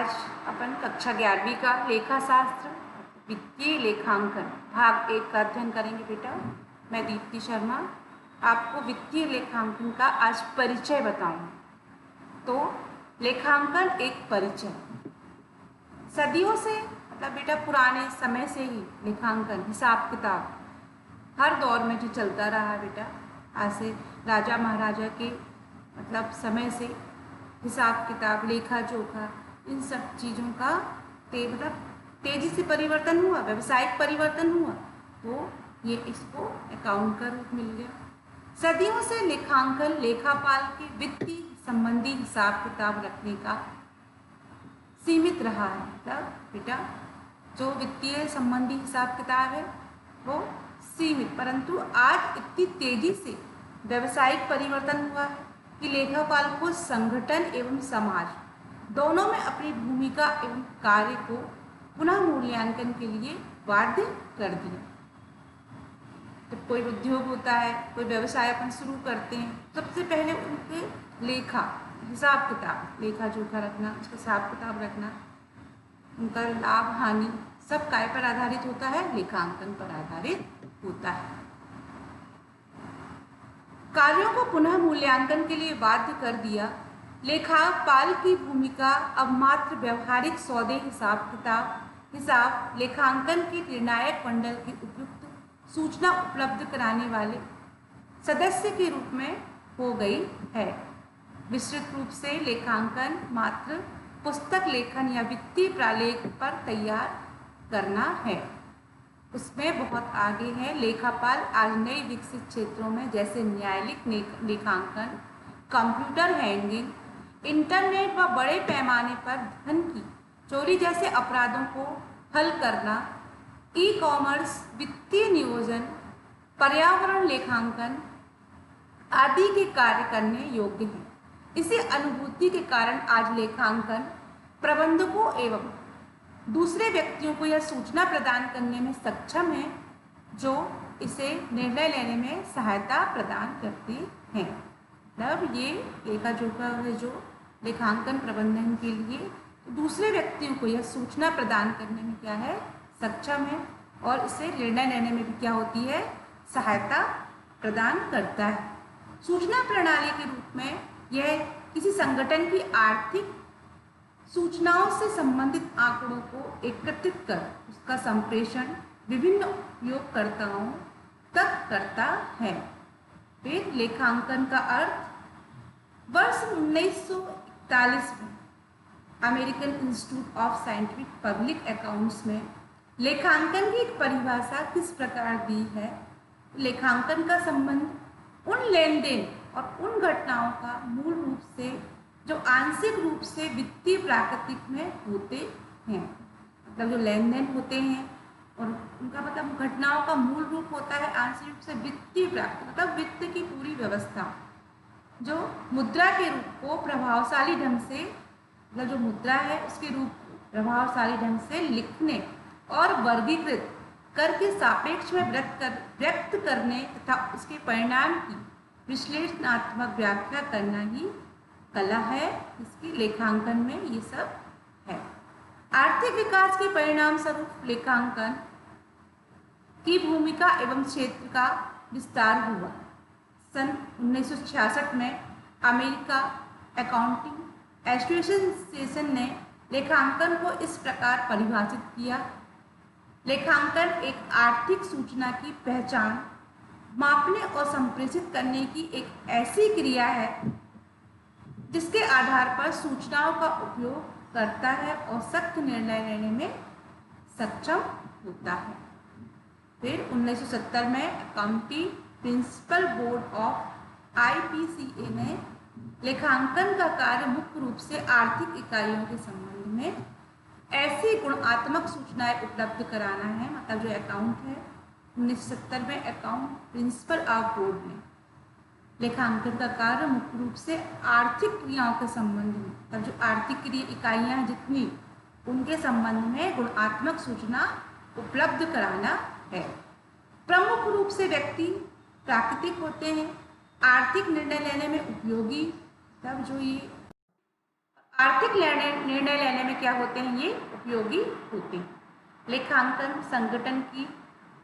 आज अपन कक्षा 11वीं का लेखा शास्त्र वित्तीय लेखांकन भाग 1 का अध्ययन करेंगे बेटा। मैं दीप्ति शर्मा आपको वित्तीय लेखांकन का आज परिचय बताऊंगी। तो लेखांकन एक परिचय, सदियों से मतलब बेटा पुराने समय से ही लेखांकन हिसाब किताब हर दौर में जो चलता रहा है बेटा। आज से राजा महाराजा के मतलब समय से हिसाब किताब लेखा जोखा इन सब चीज़ों का तेजी से परिवर्तन हुआ, व्यवसायिक परिवर्तन हुआ, तो ये इसको अकाउंट का रूप मिल गया। सदियों से लेखांकन लेखापाल के वित्तीय संबंधी हिसाब किताब रखने का सीमित रहा है। मतलब बेटा जो वित्तीय संबंधी हिसाब किताब है वो सीमित, परंतु आज इतनी तेजी से व्यवसायिक परिवर्तन हुआ है कि लेखापाल को संगठन एवं समाज दोनों में अपनी भूमिका एवं कार्य को पुनः मूल्यांकन के लिए बाध्य कर दिया। जब कोई उद्योग होता है, कोई व्यवसाय अपन शुरू करते हैं, सबसे पहले उनके लेखा हिसाब किताब लेखा जोखा रखना, उसका हिसाब किताब रखना, उनका लाभ हानि सब काय पर आधारित होता है, लेखांकन पर आधारित होता है। कार्यों को पुनः मूल्यांकन के लिए बाध्य कर दिया। लेखापाल की भूमिका अब मात्र व्यवहारिक सौदे हिसाब लेखांकन के निर्णायक मंडल की उपयुक्त सूचना उपलब्ध कराने वाले सदस्य के रूप में हो गई है। विस्तृत रूप से लेखांकन मात्र पुस्तक लेखन या वित्तीय प्रालेख पर तैयार करना है, उसमें बहुत आगे है। लेखापाल आज नए विकसित क्षेत्रों में जैसे न्यायालयिक लेखांकन, कंप्यूटर हैंडलिंग, इंटरनेट व बड़े पैमाने पर धन की चोरी जैसे अपराधों को हल करना, ई कॉमर्स, वित्तीय नियोजन, पर्यावरण लेखांकन आदि के कार्य करने योग्य हैं। इसी अनुभूति के कारण आज लेखांकन प्रबंधकों एवं दूसरे व्यक्तियों को यह सूचना प्रदान करने में सक्षम है जो इसे निर्णय लेने में सहायता प्रदान करते हैं। मतलब ये लेखा जोखा है जो लेखांकन प्रबंधन के लिए दूसरे व्यक्तियों को यह सूचना प्रदान करने में क्या है, सक्षम है, और इसे निर्णय लेने में भी क्या होती है, सहायता प्रदान करता है। सूचना प्रणाली के रूप में यह किसी संगठन की आर्थिक सूचनाओं से संबंधित आंकड़ों को एकत्रित कर उसका संप्रेषण विभिन्न उपयोगकर्ताओं तक करता है। फिर लेखांकन का अर्थ वर्ष 1941 में American institute of scientific public accounts में लेखांकन की एक परिभाषा किस प्रकार दी है। लेखांकन का संबंध उन लेन देन और उन घटनाओं का मूल रूप से जो आंशिक रूप से वित्तीय प्राकृतिक में होते हैं, मतलब जो लेन देन होते हैं और उनका मतलब घटनाओं का मूल रूप होता है आंशिक रूप से वित्तीय प्राकृतिक, मतलब वित्त की पूरी व्यवस्था जो मुद्रा के रूप को प्रभावशाली ढंग से, मतलब जो मुद्रा है उसके रूप को प्रभावशाली ढंग से लिखने और वर्गीकृत करके सापेक्ष में व्यक्त करने तथा उसके परिणाम की विश्लेषणात्मक व्याख्या करना ही कला है। इसकी लेखांकन में ये सब है। आर्थिक विकास के परिणाम स्वरूप लेखांकन की भूमिका एवं क्षेत्र का विस्तार हुआ। सन 1966 में अमेरिका अकाउंटिंग एसोसिएशन ने लेखांकन को इस प्रकार परिभाषित किया। लेखांकन एक आर्थिक सूचना की पहचान, मापने और संप्रेषित करने की एक ऐसी क्रिया है जिसके आधार पर सूचनाओं का उपयोग करता है और सख्त निर्णय लेने में सक्षम होता है। फिर 1970 में accounting principle board of IPCA ने लेखांकन का कार्य मुख्य रूप से आर्थिक इकाइयों के संबंध में ऐसी गुणात्मक सूचनाएं उपलब्ध कराना है। मतलब जो अकाउंट है 1970 में अकाउंट प्रिंसिपल ऑफ बोर्ड ने लेखांकन का कार्य मुख्य रूप से आर्थिक क्रियाओं के संबंध में, तब जो आर्थिक क्रिया इकाइयाँ हैं जितनी, उनके संबंध में गुणात्मक सूचना उपलब्ध कराना है। प्रमुख रूप से व्यक्ति प्राकृतिक होते हैं, आर्थिक निर्णय लेने में उपयोगी, तब जो ये आर्थिक निर्णय लेने में क्या होते हैं, ये उपयोगी होते हैं। लेखांकन संगठन की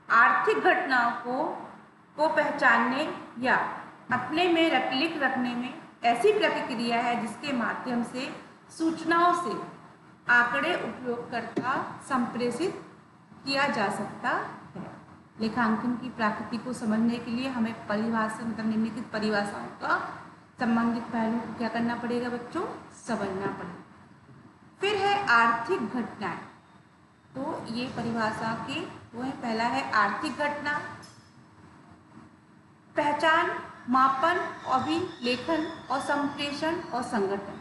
आर्थिक घटनाओं को पहचानने या अपने में लिख रखने में ऐसी प्रक्रिया है जिसके माध्यम से सूचनाओं से आंकड़े उपयोगकर्ता संप्रेषित किया जा सकता है। लेखांकन की प्रकृति को समझने के लिए हमें परिभाषा मतलब निम्नलिखित परिभाषाओं का संबंधित पहलू को क्या करना पड़ेगा बच्चों, समझना पड़ेगा। फिर है आर्थिक घटनाएं, तो ये परिभाषा के वो है, पहला है आर्थिक घटना, पहचान, मापन, अभिलेखन और संप्रेषण और संगठन।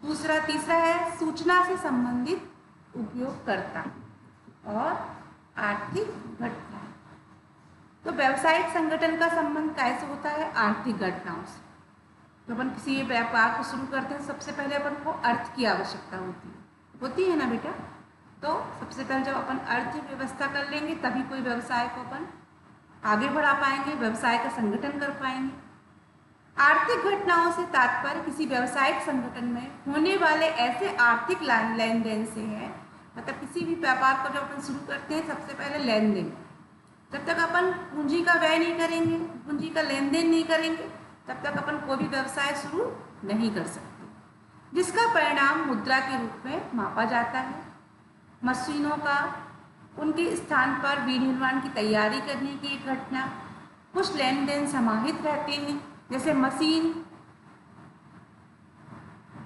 तीसरा है सूचना से संबंधित उपयोगकर्ता और आर्थिक घटना। तो व्यावसायिक संगठन का संबंध कैसे होता है, आर्थिक घटनाओं से। तो अपन किसी भी व्यापार को शुरू करते हैं सबसे पहले अपन को अर्थ की आवश्यकता होती है ना बेटा। तो सबसे पहले जब अपन अर्थ व्यवस्था कर लेंगे तभी कोई व्यवसाय को अपन आगे बढ़ा पाएंगे, व्यवसाय का संगठन कर पाएंगे। आर्थिक घटनाओं से तात्पर्य किसी व्यवसायिक संगठन में होने वाले ऐसे आर्थिक लेन देन से है। मतलब किसी भी व्यापार को जब अपन शुरू करते हैं सबसे पहले लेन देन, जब तक अपन पूंजी का व्यय नहीं करेंगे, पूंजी का लेन देन नहीं करेंगे, तब तक अपन कोई भी व्यवसाय शुरू नहीं कर सकते, जिसका परिणाम मुद्रा के रूप में मापा जाता है। मशीनों का उनके स्थान पर विनिर्माण की तैयारी करने की एक घटना, कुछ लेन देन समाहित रहते हैं, जैसे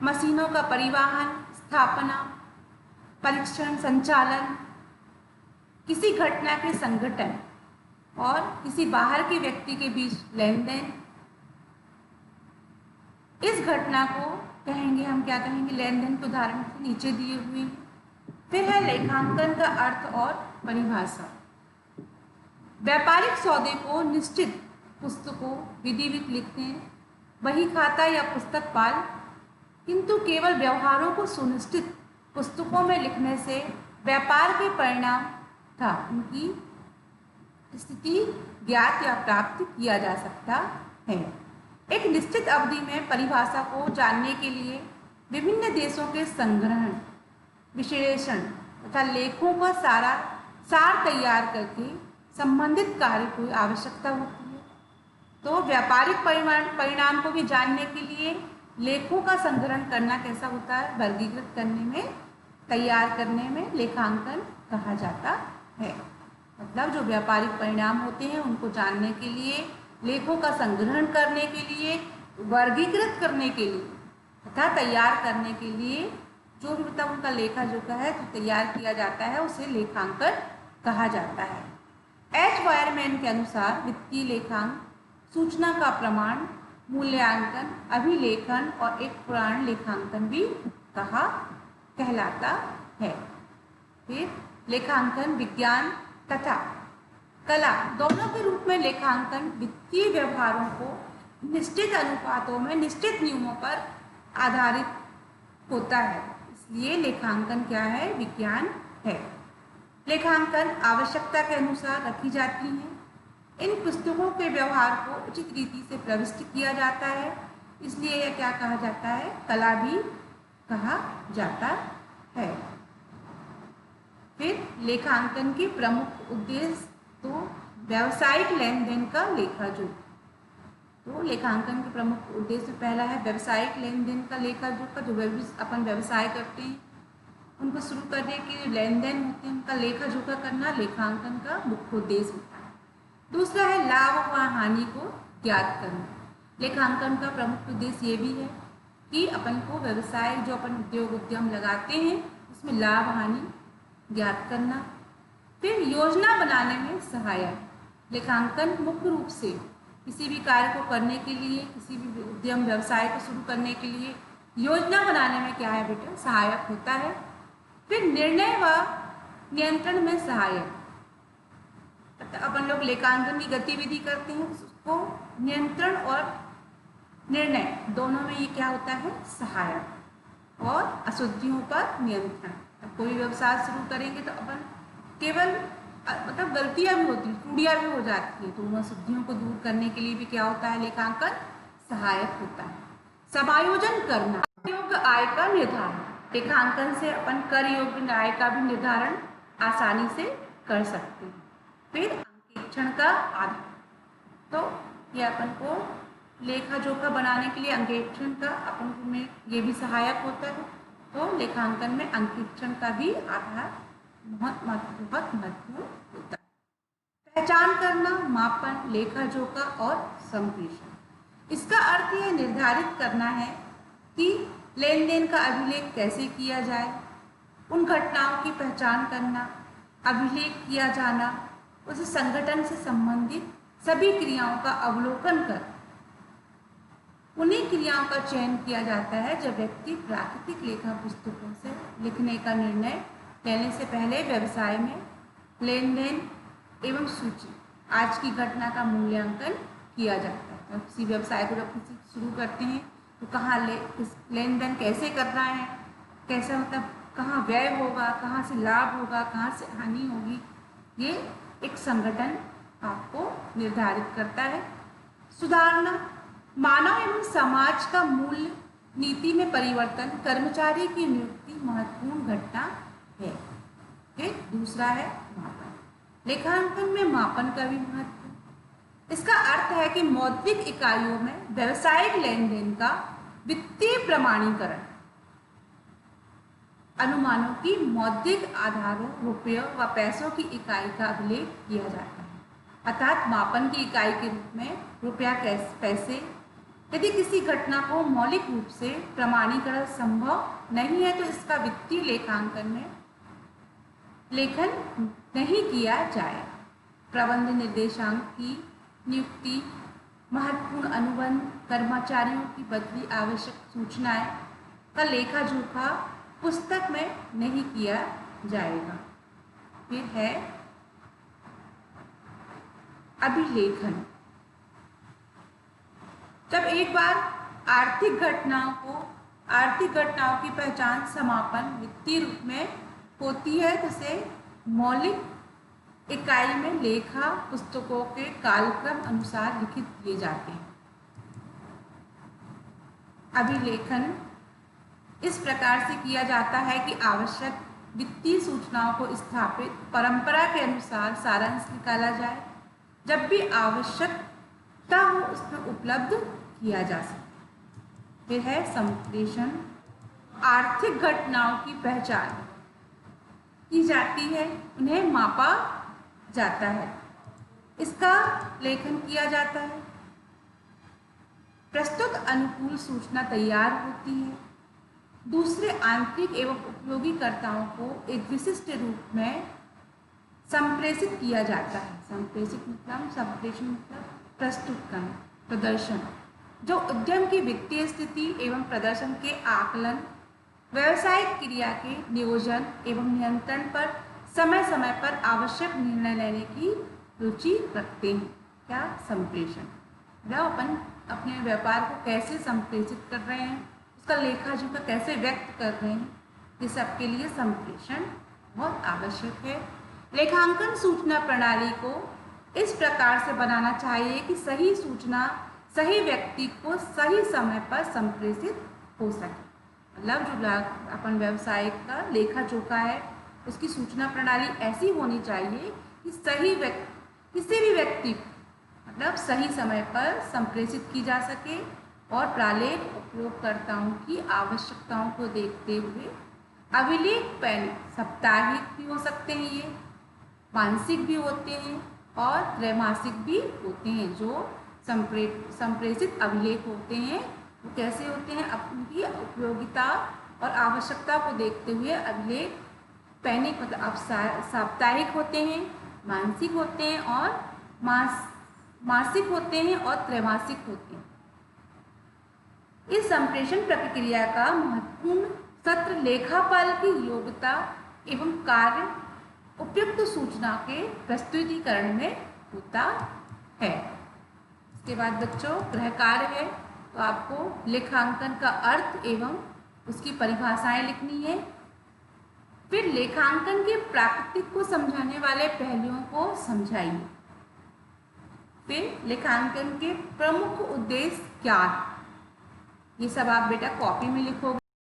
मशीनों का परिवहन, स्थापना, परीक्षण, संचालन, किसी घटना के संगठन और किसी बाहर के व्यक्ति के बीच लेन देन। इस घटना को कहेंगे हम, क्या कहेंगे, लेन देन के उदाहरण से नीचे दिए हुए हैं। फिर है लेखांकन का अर्थ और परिभाषा। व्यापारिक सौदे को निश्चित पुस्तकों विधिवत लिखते हैं, बही खाता या पुस्तक पाल, किंतु केवल व्यवहारों को सुनिश्चित पुस्तकों में लिखने से व्यापार के परिणाम था उनकी स्थिति ज्ञात या प्राप्त किया जा सकता है। एक निश्चित अवधि में परिभाषा को जानने के लिए विभिन्न देशों के संग्रहण, विश्लेषण तथा लेखों का सार तैयार करके संबंधित कार्य को आवश्यकता होती है। तो व्यापारिक परिणाम को भी जानने के लिए लेखों का संग्रहण करना कैसा होता है, वर्गीकृत करने में, तैयार करने में लेखांकन कहा जाता है। मतलब जो व्यापारिक परिणाम होते हैं उनको जानने के लिए, लेखों का संग्रहण करने के लिए, वर्गीकृत करने के लिए तथा तैयार करने के लिए जो भी मतलब उनका लेखा जोखा है जो तैयार किया जाता है उसे लेखांकन कहा जाता है। एच वायरमैन के अनुसार वित्तीय लेखांकन सूचना का प्रमाण, मूल्यांकन, अभिलेखन और एक पुराण लेखांकन भी कहलाता है। फिर लेखांकन विज्ञान तथा कला दोनों के रूप में लेखांकन वित्तीय व्यवहारों को निश्चित अनुपातों में निश्चित नियमों पर आधारित होता है, इसलिए लेखांकन क्या है, विज्ञान है। लेखांकन आवश्यकता के अनुसार रखी जाती हैं। इन पुस्तकों के व्यवहार को उचित रीति से प्रविष्ट किया जाता है, इसलिए यह क्या कहा जाता है, कला भी कहा जाता है। फिर लेखांकन के प्रमुख उद्देश्य, तो व्यावसायिक लेन देन का लेखा जोखा। तो लेखांकन के प्रमुख उद्देश्य पहला है व्यावसायिक लेन देन का लेखा जोखा। जो अपन व्यवसाय करते हैं उनको शुरू करने के जो लेन देन होते हैं उनका लेखा जोखा करना लेखांकन का मुख्य उद्देश्य होता है। दूसरा है लाभ व हानि को ज्ञात करना। लेखांकन का प्रमुख उद्देश्य ये भी है कि अपन को व्यवसाय जो अपन उद्योग उद्यम लगाते हैं उसमें लाभ हानि ज्ञात करना। फिर योजना बनाने में सहायक। लेखांकन मुख्य रूप से किसी भी कार्य को करने के लिए, किसी भी उद्यम व्यवसाय को शुरू करने के लिए योजना बनाने में क्या है बेटा, सहायक होता है। फिर निर्णय व नियंत्रण में सहायक। अपन लोग लेखांकन की गतिविधि करते हैं, उसको नियंत्रण और निर्णय दोनों में ये क्या होता है, सहायक। और अशुद्धियों पर नियंत्रण। कोई व्यवसाय शुरू करेंगे तो अपन केवल मतलब गलतियां भी होती हैं, त्रुटियां भी हो जाती है, तो उन अशुद्धियों को दूर करने के लिए भी क्या होता है, लेखांकन सहायक होता है। समायोजन करना, योग्य आय का निर्धारण। लेखांकन से अपन कर योग्य आय का भी निर्धारण आसानी से कर सकते हैं। फिर अंकेक्षण का आधार, तो ये अपन को लेखा जोखा बनाने के लिए अंकेक्षण का अपन में ये भी सहायक होता है। तो लेखांकन में अंकेक्षण का भी आधार बहुत महत्वपूर्ण होता है। पहचान करना, मापन, लेखा जोखा और संप्रेषण। इसका अर्थ यह निर्धारित करना है कि लेन देन का अभिलेख कैसे किया जाए, उन घटनाओं की पहचान करना, अभिलेख किया जाना, उस संगठन से संबंधित सभी क्रियाओं का अवलोकन कर उन्हीं क्रियाओं का चयन किया जाता है जब व्यक्ति प्राकृतिक लेखा पुस्तकों से लिखने का निर्णय लेने से पहले व्यवसाय में लेन देन एवं सूची आज की घटना का मूल्यांकन किया जाता है। तो किसी व्यवसाय को जब किसी शुरू करते हैं तो कहाँ लेन देन कैसे करना है, कैसे मतलब कहाँ व्यय होगा, कहाँ से लाभ होगा, कहाँ से हानि होगी, ये एक संगठन आपको निर्धारित करता है। सुधारना, मानव एवं समाज का मूल्य नीति में परिवर्तन, कर्मचारी की नियुक्ति महत्वपूर्ण घटना है। फिर दूसरा है मापन। लेखांकन में मापन का भी महत्व। इसका अर्थ है कि मौद्रिक इकाइयों में व्यवसायिक लेन देन का वित्तीय प्रमाणीकरण, अनुमानों की मौद्रिक आधारों, रुपयों व पैसों की इकाई का अभिलेख किया जाता है। अर्थात मापन की इकाई के रूप में रुपया, पैसे। यदि किसी घटना को मौलिक रूप से प्रमाणीकरण संभव नहीं है तो इसका वित्तीय लेखांकन में लेखन नहीं किया जाए। प्रबंध निर्देशांक की नियुक्ति, महत्वपूर्ण अनुबंध, कर्मचारियों की बदली, आवश्यक सूचनाएं का लेखा जोखा पुस्तक में नहीं किया जाएगा। फिर है अभिलेखन। जब एक बार आर्थिक घटनाओं की पहचान, समापन वित्तीय रूप में होती है तो इसे मौलिक इकाई में लेखा पुस्तकों के कालक्रम अनुसार लिखित किए जाते हैं। अभिलेखन इस प्रकार से किया जाता है कि आवश्यक वित्तीय सूचनाओं को स्थापित परंपरा के अनुसार सारांश निकाला जाए, जब भी आवश्यकता हो उसमें उपलब्ध किया जा सके। फिर है संप्रेषण। आर्थिक घटनाओं की पहचान की जाती है, उन्हें मापा जाता है, इसका लेखन किया जाता है। प्रस्तुत अनुकूल सूचना तैयार होती है, दूसरे आंतरिक एवं उपयोगीकर्ताओं को एक विशिष्ट रूप में संप्रेषित किया जाता है। संप्रेषण मतलब प्रस्तुत करना, प्रदर्शन, जो उद्यम की वित्तीय स्थिति एवं प्रदर्शन के आकलन, व्यवसायिक क्रिया के नियोजन एवं नियंत्रण पर समय समय पर आवश्यक निर्णय लेने की रुचि रखते हैं। क्या? संप्रेषण। मतलब अपन अपने व्यापार को कैसे संप्रेषित कर रहे हैं, उसका लेखा जोखा कैसे व्यक्त कर रहे हैं, ये सबके लिए संप्रेषण बहुत आवश्यक है। लेखांकन सूचना प्रणाली को इस प्रकार से बनाना चाहिए कि सही सूचना सही व्यक्ति को सही समय पर संप्रेषित हो सके। मतलब जो अपन व्यवसाय का लेखा जोखा है उसकी सूचना प्रणाली ऐसी होनी चाहिए कि किसी भी व्यक्ति मतलब सही समय पर संप्रेषित की जा सके और प्रालेख उपयोगकर्ताओं की आवश्यकताओं को देखते हुए अभिलेख पैन साप्ताहिक भी हो सकते हैं, ये मासिक भी होते हैं और त्रैमासिक भी होते हैं। जो संप्रेषित अभिलेख होते हैं वो कैसे होते हैं? अपनी उपयोगिता और आवश्यकता को देखते हुए अभिलेख पैनिक मतलब साप्ताहिक होते हैं, मासिक होते हैं और मासिक होते हैं और त्रैमासिक होते हैं। इस संप्रेषण प्रक्रिया का महत्वपूर्ण सत्र लेखापाल की योग्यता एवं कार्य उपयुक्त सूचना के प्रस्तुतिकरण में होता है। इसके बाद बच्चों गृह कार्य है, तो आपको लेखांकन का अर्थ एवं उसकी परिभाषाएं लिखनी है। फिर लेखांकन के प्राकृतिक को समझाने वाले पहलुओं को समझाइए। फिर लेखांकन के प्रमुख उद्देश्य क्या है, ये सब आप बेटा कॉपी में लिखोगे।